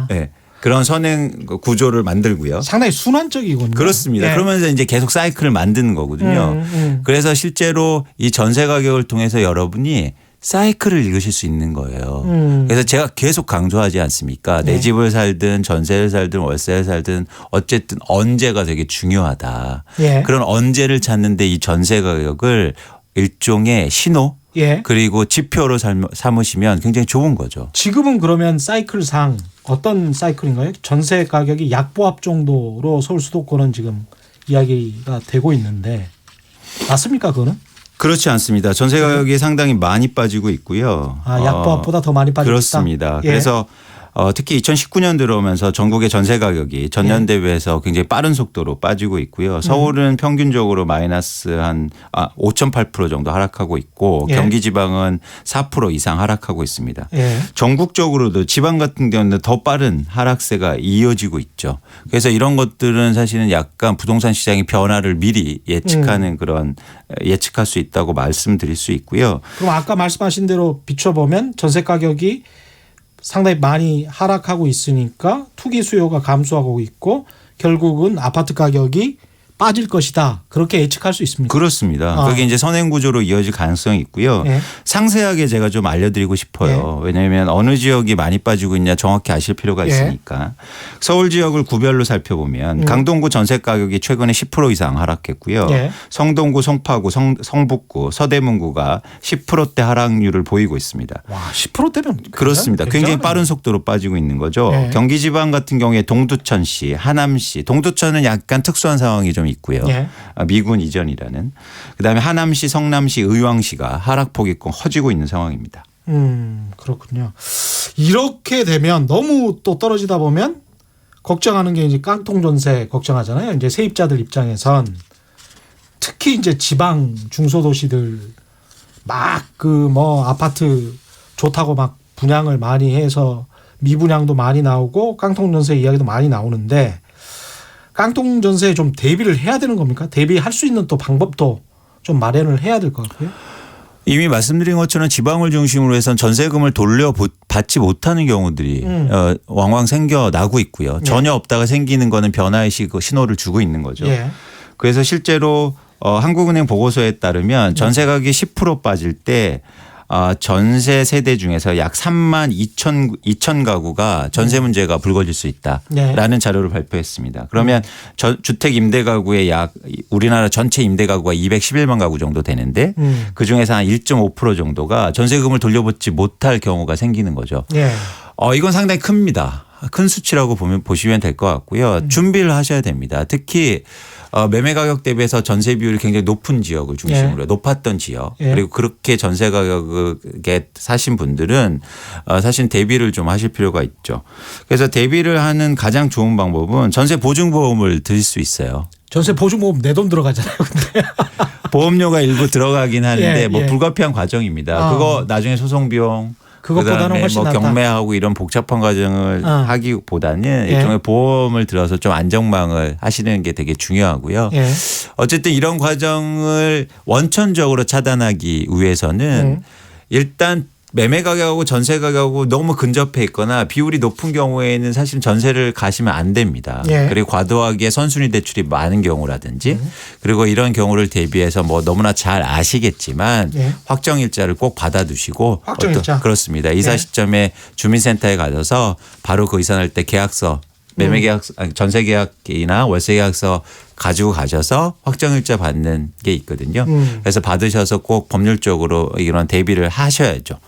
네, 그런 선행 구조를 만들고요. 상당히 순환적이군요. 그렇습니다. 예. 그러면서 이제 계속 사이클을 만드는 거거든요. 그래서 실제로 이 전세 가격을 통해서 여러분이 사이클을 읽으실 수 있는 거예요. 그래서 제가 계속 강조하지 않습니까? 내 집을 살든 전세를 살든 월세를 살든 어쨌든 언제가 되게 중요하다. 예. 그런 언제를 찾는데 이 전세 가격을 일종의 신호 예. 그리고 지표로 삼으시면 굉장히 좋은 거죠. 지금은 그러면 사이클상 어떤 사이클인가요? 전세 가격이 약보합 정도로 서울 수도권은 지금 이야기가 되고 있는데 맞습니까 그거는? 그렇지 않습니다. 전세 가격이 상당히 많이 빠지고 있고요. 약보합보다 더 많이 빠지고 그렇습니다. 있다? 예. 그래서 특히 2019년 들어오면서 전국의 전세 가격이 전년 대비해서 굉장히 빠른 속도로 빠지고 있고요. 서울은 평균적으로 마이너스 한 5.8% 정도 하락하고 있고 예. 경기 지방은 4% 이상 하락하고 있습니다. 예. 전국적으로도 지방 같은 경우는 더 빠른 하락세가 이어지고 있죠. 그래서 이런 것들은 사실은 약간 부동산 시장의 변화를 미리 예측하는 그런 예측할 수 있다고 말씀드릴 수 있고요. 그럼 아까 말씀하신 대로 비춰보면 전세 가격이 상당히 많이 하락하고 있으니까 투기 수요가 감소하고 있고 결국은 아파트 가격이 빠질 것이다. 그렇게 예측할 수 있습니다. 그렇습니다. 그게 이제 선행 구조로 이어질 가능성이 있고요. 예. 상세하게 제가 좀 알려드리고 싶어요. 왜냐하면 어느 지역이 많이 빠지고 있냐 정확히 아실 필요가 있으니까. 서울 지역을 구별로 살펴보면 강동구 전세 가격이 최근에 10% 이상 하락했고요. 예. 성동구, 송파구, 성북구, 서대문구가 10%대 하락률을 보이고 있습니다. 와, 10%대면 그렇습니다. 굉장히 빠른 속도로 빠지고 있는 거죠. 예. 경기 지방 같은 경우에 동두천시, 하남시, 동두천은 약간 특수한 상황이 좀 있고요. 예. 미군 이전이라는. 그다음에 하남시, 성남시, 의왕시가 하락폭이 커지고 있는 상황입니다. 그렇군요. 이렇게 되면 너무 또 떨어지다 보면 걱정하는 게 이제 깡통 전세 걱정하잖아요. 이제 세입자들 입장에선 특히 이제 지방 중소도시들 막 그 뭐 아파트 좋다고 막 분양을 많이 해서 미분양도 많이 나오고 깡통 전세 이야기도 많이 나오는데 깡통 전세에 좀 대비를 해야 되는 겁니까? 대비할 수 있는 또 방법도 좀 마련을 해야 될 것 같고요. 이미 말씀드린 것처럼 지방을 중심으로 해서 전세금을 돌려받지 못하는 경우들이 왕왕 생겨나고 있고요. 전혀 없다가 생기는 거는 변화의 신호를 주고 있는 거죠. 예. 그래서 실제로 한국은행 보고서에 따르면 전세 가격이 10% 빠질 때 전세 세대 중에서 약 3만 2천 가구가 전세 문제가 불거질 수 있다라는 자료를 발표했습니다. 그러면 주택 임대 가구의 약 우리나라 전체 임대 가구가 211만 가구 정도 되는데 그중에서 한 1.5% 정도가 전세금을 돌려받지 못할 경우가 생기는 거죠. 예. 이건 상당히 큽니다. 큰 수치라고 보시면 될 것 같고요. 준비를 하셔야 됩니다. 특히 매매 가격 대비해서 전세 비율이 굉장히 높은 지역을 중심으로 높았던 지역 그리고 그렇게 전세 가격에 사신 분들은 사실 대비를 좀 하실 필요가 있죠. 그래서 대비를 하는 가장 좋은 방법은 전세 보증보험을 드릴 수 있어요. 전세 보증보험 내 돈 들어가잖아요. 근데. 보험료가 일부 들어가긴 하는데 예, 뭐 예. 불가피한 과정입니다. 그거 나중에 소송 비용 그것보다는 그다음에 훨씬 뭐 낫다. 경매하고 이런 복잡한 과정을 하기보다는 예. 일종의 보험을 들어서 좀 안정망을 하시는 게 되게 중요하고요. 예. 어쨌든 이런 과정을 원천적으로 차단하기 위해서는 일단 매매 가격하고 전세 가격하고 너무 근접해 있거나 비율이 높은 경우에는 사실 전세를 가시면 안 됩니다. 예. 그리고 과도하게 선순위 대출이 많은 경우라든지 그리고 이런 경우를 대비해서 뭐 너무나 잘 아시겠지만 예. 확정일자를 꼭 받아두시고 확정일자. 그렇습니다. 이사 예. 시점에 주민센터에 가셔서 바로 그 이사할 때 계약서 매매 계약서 전세 계약이나 월세 계약서 가지고 가셔서 확정일자 받는 게 있거든요. 그래서 받으셔서 꼭 법률적으로 이런 대비를 하셔야죠.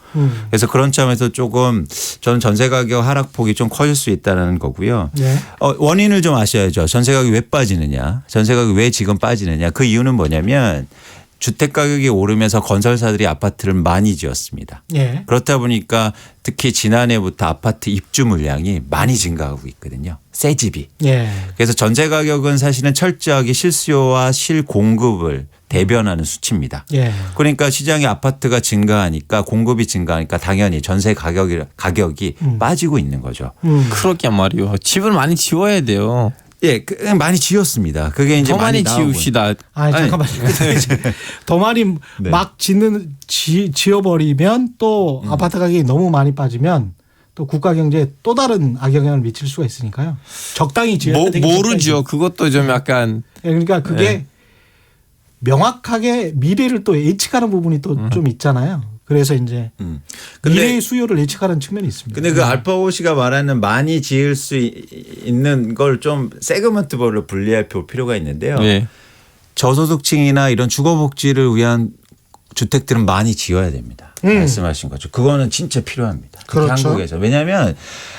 그래서 그런 점에서 조금 저는 전세 가격 하락폭이 좀 커질 수 있다는 거고요. 예. 원인을 좀 아셔야죠. 전세 가격이 왜 빠지느냐. 전세 가격이 왜 지금 빠지느냐. 그 이유는 뭐냐면 주택 가격이 오르면서 건설사들이 아파트를 많이 지었습니다. 예. 그렇다 보니까 특히 지난해부터 아파트 입주 물량이 많이 증가하고 있거든요. 새 집이. 예. 그래서 전세 가격은 사실은 철저하게 실수요와 실공급을 대변하는 수치입니다. 예. 그러니까 시장의 아파트가 증가하니까 공급이 증가하니까 당연히 전세 가격이 빠지고 있는 거죠. 그러게 말이요. 집을 많이 지어야 돼요. 예, 많이 지었습니다. 그게 이제 더 많이 나오고 지읍시다. 아니 잠깐만요. 더 많이 네. 막 지어버리면 또 아파트 가격이 너무 많이 빠지면 또 국가 경제에 또 다른 악영향을 미칠 수가 있으니까요. 적당히 지어야 되겠죠. 모르죠. 그것도 좀 약간 그러니까 그게 명확하게 미래를 또 예측하는 부분이 또 좀 있잖아요. 그래서 이제 미래의 수요를 예측하는 측면이 있습니다. 근데 그 알파고 씨가 말하는 많이 지을 수 있는 걸 좀 세그먼트별로 분리할 필요가 있는데요. 네. 저소득층이나 이런 주거복지를 위한 주택들은 많이 지어야 됩니다. 말씀하신 거죠. 그거는 진짜 필요합니다. 특히 그렇죠. 한국에서. 왜냐하면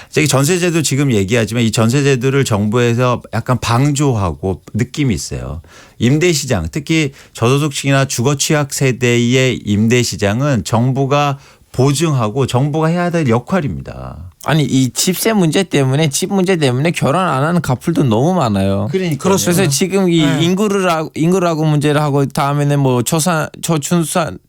저기 전세제도 지금 얘기하지만 이 전세제도를 정부에서 약간 방조하고 느낌이 있어요. 임대시장 특히 저소득층이나 주거 취약 세대의 임대시장은 정부가 보증하고 정부가 해야 될 역할입니다. 아니 이 집세 문제 때문에 집 문제 때문에 결혼 안 하는 커플도 너무 많아요. 그러니까 그래서 지금 이 네. 인구라고 문제를 하고 다음에는 뭐 저출산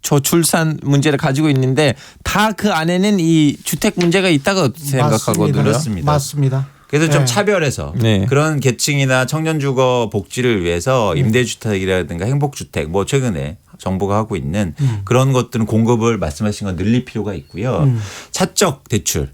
문제를 가지고 있는데 다 그 안에는 이 주택 문제가 있다고 생각하거든요. 그렇습니다. 맞습니다. 그래서 좀 네. 차별해서 네. 그런 계층이나 청년주거 복지를 위해서 임대주택이라든가 행복주택 뭐 최근에 정부가 하고 있는 그런 것들은 공급을 말씀하신 건 늘릴 필요가 있고요. 차적 대출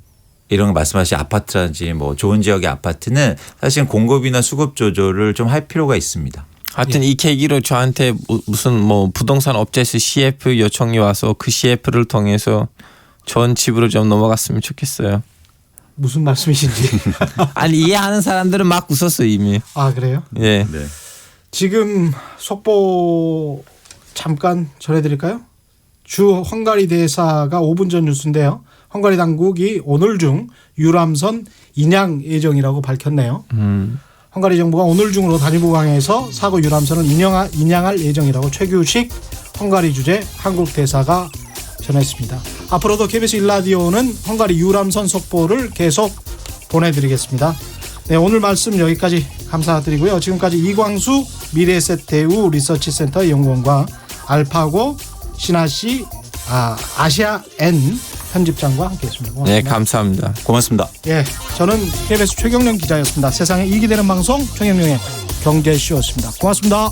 이런 거 말씀하신 아파트라든지 뭐 좋은 지역의 아파트는 사실 공급이나 수급 조절을 좀 할 필요가 있습니다. 하여튼 이 계기로 저한테 무슨 뭐 부동산 업체에서 CF 요청이 와서 그 CF를 통해서 전 집으로 좀 넘어갔으면 좋겠어요. 무슨 말씀이신지. 아니 이해하는 사람들은 막 웃었어요 이미. 아 그래요? 예. 네. 지금 속보 잠깐 전해드릴까요? 주 헝가리 대사가 5분 전 뉴스인데요. 헝가리 당국이 오늘 중 유람선 인양 예정이라고 밝혔네요. 헝가리 정부가 오늘 중으로 단위보강에서 사고 유람선을 인양할 예정이라고 최규식 헝가리 주재 한국 대사가 전했습니다. 앞으로도 KBS 1라디오는 헝가리 유람선 속보를 계속 보내드리겠습니다. 네, 오늘 말씀 여기까지 감사드리고요. 지금까지 이광수 미래에셋대우 리서치센터 연구원과 알파고 신하씨 아시아 N 편집장과 함께했습니다. 고맙습니다. 네 감사합니다. 고맙습니다. 예, 저는 KBS 최경련 기자였습니다. 세상에 이익이 되는 방송 최경련의 경제쇼였습니다. 고맙습니다.